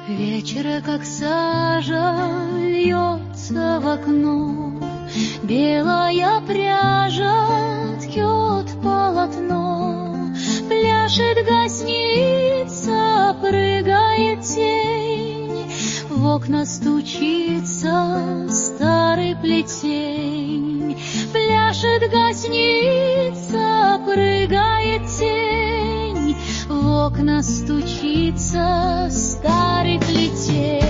Вечер, как сажа, льется в окно, белая пряжа ткет полотно, пляшет гостиница, прыгает тень, в окна стучится старый плетень. Пляшет гостиница, прыгает тень, в окна стучится старый плетень.